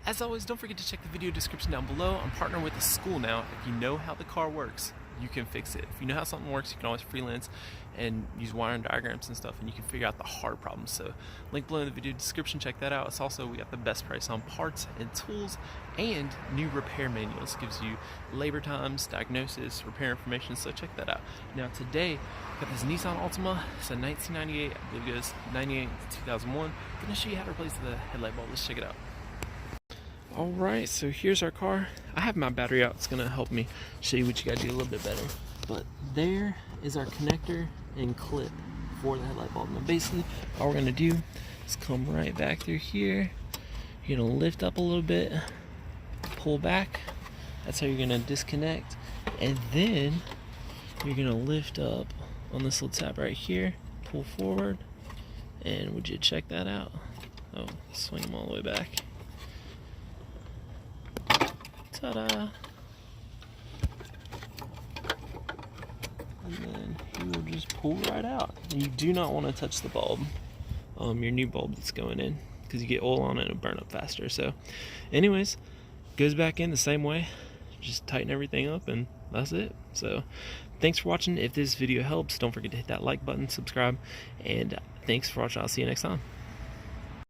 As always, don't forget to check the video description down below. I'm partnering with a school now. If you know how the car works, you can fix it. If you know how something works, you can always freelance and use wiring diagrams and stuff, and you can figure out the hard problems. So link below in the video description, check that out. It's also, we got the best price on parts and tools and new repair manuals. It gives you labor times, diagnosis, repair information, so check that out. Now today, got this Nissan Altima. It's a 1998, I believe it goes 98 to 2001. I'm gonna show you how to replace the headlight bulb. Let's check it out. Alright, so here's our car. I have my battery out. It's going to help me show you what you got to do a little bit better. But there is our connector and clip for the headlight bulb. Now basically, all we're going to do is come right back through here. You're going to lift up a little bit, pull back. That's how you're going to disconnect. And then you're going to lift up on this little tab right here, pull forward. And would you check that out? Oh, swing them all the way back. Ta-da! And then you will just pull right out. And you do not want to touch the bulb, your new bulb that's going in, because you get oil on it and it'll burn up faster. So anyways, goes back in the same way. Just tighten everything up and that's it. So thanks for watching. If this video helps, don't forget to hit that like button, subscribe, and thanks for watching. I'll see you next time.